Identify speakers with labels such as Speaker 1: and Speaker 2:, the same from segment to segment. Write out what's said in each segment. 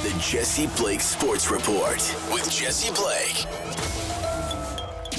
Speaker 1: The Jesse Blake Sports Report with Jesse Blake.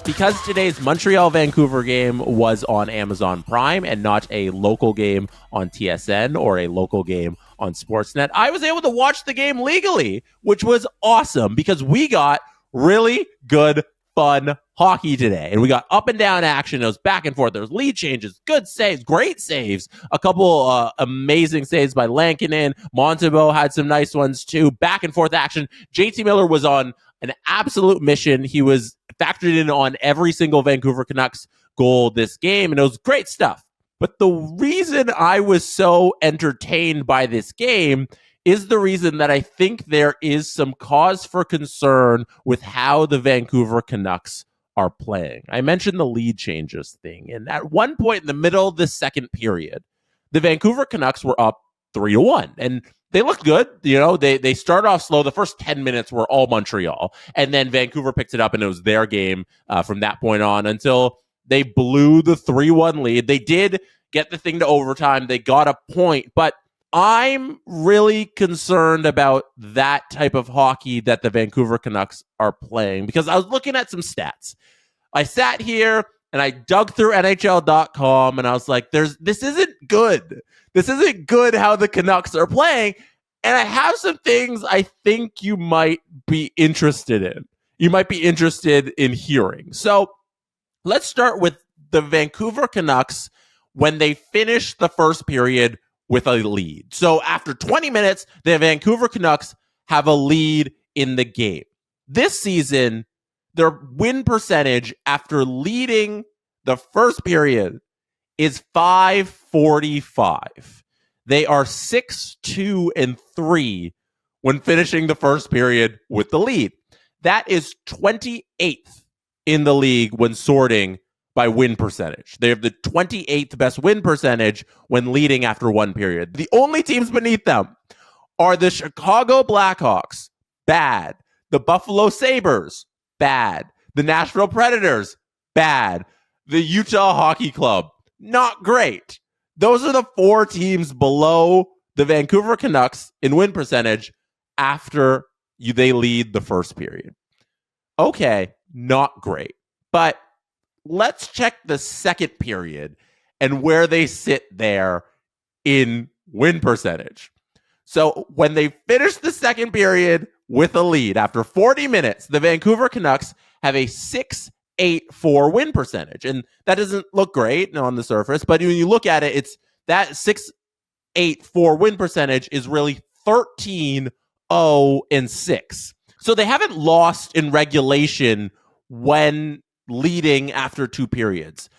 Speaker 2: Because today's Montreal-Vancouver game was on Amazon Prime and not a local game on TSN or a local game on Sportsnet, I was able to watch the game legally, which was awesome because we got really good, fun hockey today. And we got up and down action. It was back and forth. There was lead changes, good saves, great saves, a couple amazing saves by Lankinen. Montembeault had some nice ones too. Back and forth action. JT Miller was on an absolute mission. He was factored in on every single Vancouver Canucks goal this game, and it was great stuff. But the reason I was so entertained by this game is the reason that I think there is some cause for concern with how the Vancouver Canucks are playing. I mentioned the lead changes thing, and at one point in the middle of the second period, the Vancouver Canucks were up 3-1, and they looked good. You know, they started off slow. The first 10 minutes were all Montreal, and then Vancouver picked it up, and it was their game from that point on until they blew the 3-1 lead. They did get the thing to overtime. They got a point, but I'm really concerned about that type of hockey that the Vancouver Canucks are playing because I was looking at some stats. I sat here and I dug through NHL.com and I was like, this isn't good. This isn't good how the Canucks are playing. And I have some things I think you might be interested in. You might be interested in hearing. So let's start with the Vancouver Canucks when they finished the first period with a lead. So after 20 minutes, the Vancouver Canucks have a lead in the game. This season, their win percentage after leading the first period is .545. They are 6-2-3 when finishing the first period with the lead. That is 28th in the league when sorting by win percentage. They have the 28th best win percentage when leading after one period. The only teams beneath them are the Chicago Blackhawks, bad. The Buffalo Sabres, bad. The Nashville Predators, bad. The Utah Hockey Club, not great. Those are the four teams below the Vancouver Canucks in win percentage after they lead the first period. Okay, not great. But let's check the second period and where they sit there in win percentage. So when they finish the second period with a lead after 40 minutes, the Vancouver Canucks have a 6.84 win percentage. And that doesn't look great on the surface, but when you look at it, it's that 6.84 win percentage is really 13-0-6. So they haven't lost in regulation when leading after two periods.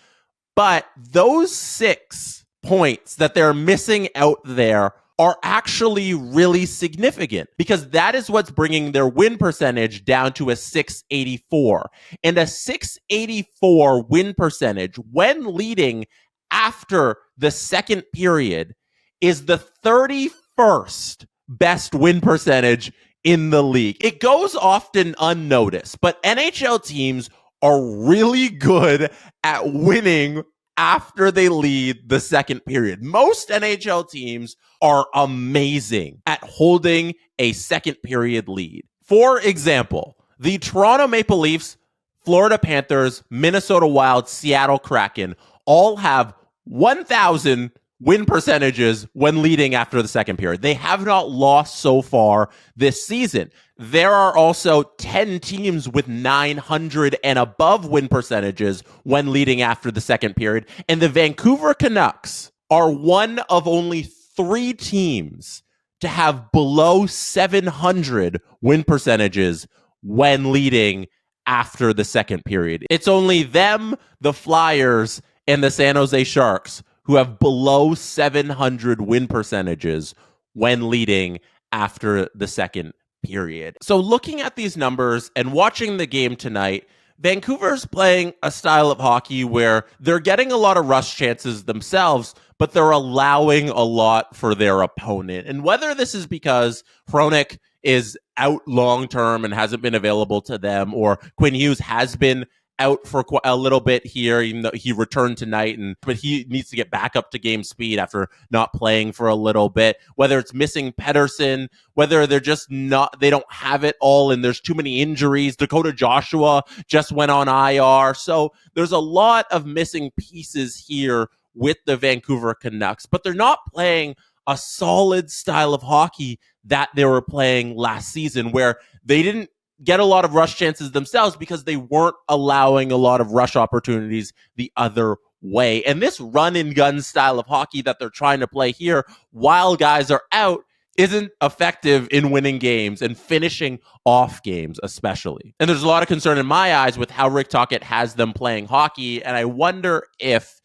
Speaker 2: But those 6 points that they're missing out there are actually really significant because that is what's bringing their win percentage down to a 684. And a 684 win percentage when leading after the second period is the 31st best win percentage in the league. It goes often unnoticed, but NHL teams are really good at winning after they lead the second period. Most NHL teams are amazing at holding a second period lead. For example, the Toronto Maple Leafs, Florida Panthers, Minnesota Wild, Seattle Kraken all have 1,000 win percentages when leading after the second period. They have not lost so far this season. There are also 10 teams with 900 and above win percentages when leading after the second period. And the Vancouver Canucks are one of only 3 teams to have below 700 win percentages when leading after the second period. It's only them, the Flyers, and the San Jose Sharks who have below 700 win percentages when leading after the second period. So looking at these numbers and watching the game tonight, Vancouver's playing a style of hockey where they're getting a lot of rush chances themselves, but they're allowing a lot for their opponent. And whether this is because Hronek is out long-term and hasn't been available to them, or Quinn Hughes has been out for a little bit here, even though he returned tonight, but he needs to get back up to game speed after not playing for a little bit. Whether it's missing Pedersen, whether they're just not, they don't have it all, and there's too many injuries. Dakota Joshua just went on IR, so there's a lot of missing pieces here with the Vancouver Canucks, but they're not playing a solid style of hockey that they were playing last season, where they didn't get a lot of rush chances themselves because they weren't allowing a lot of rush opportunities the other way. And this run and gun style of hockey that they're trying to play here while guys are out isn't effective in winning games and finishing off games, especially. And there's a lot of concern in my eyes with how Rick Tocchet has them playing hockey. And I wonder if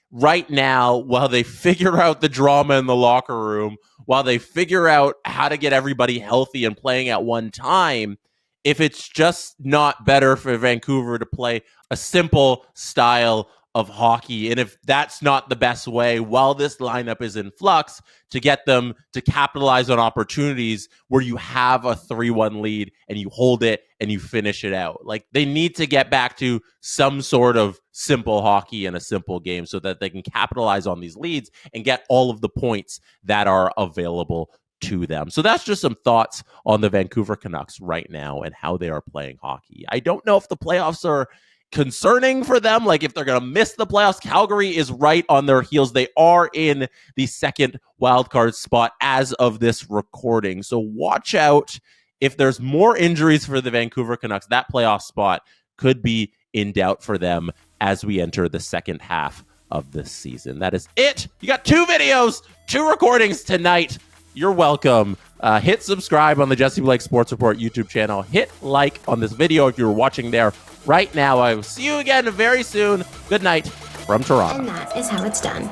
Speaker 2: right now, while they figure out the drama in the locker room, while they figure out how to get everybody healthy and playing at one time, if it's just not better for Vancouver to play a simple style of hockey. And if that's not the best way, while this lineup is in flux, to get them to capitalize on opportunities where you have a 3-1 lead and you hold it and you finish it out. Like, they need to get back to some sort of simple hockey in a simple game so that they can capitalize on these leads and get all of the points that are available to them. So that's just some thoughts on the Vancouver Canucks right now and how they are playing hockey. I don't know if the playoffs are concerning for them, like if they're going to miss the playoffs. Calgary is right on their heels. They are in the second wildcard spot as of this recording. So watch out. If there's more injuries for the Vancouver Canucks, that playoff spot could be in doubt for them as we enter the second half of this season. That is it. You got 2 videos, 2 recordings tonight. You're welcome. Hit subscribe on the Jesse Blake Sports Report YouTube channel. Hit like on this video if you're watching there right now. I will see you again very soon. Good night from Toronto.
Speaker 3: And that is how it's done.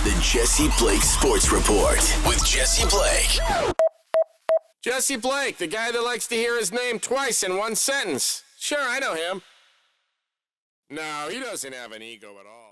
Speaker 1: The Jesse Blake Sports Report with Jesse Blake.
Speaker 4: Jesse Blake, the guy that likes to hear his name twice in one sentence. Sure, I know him. No, he doesn't have an ego at all.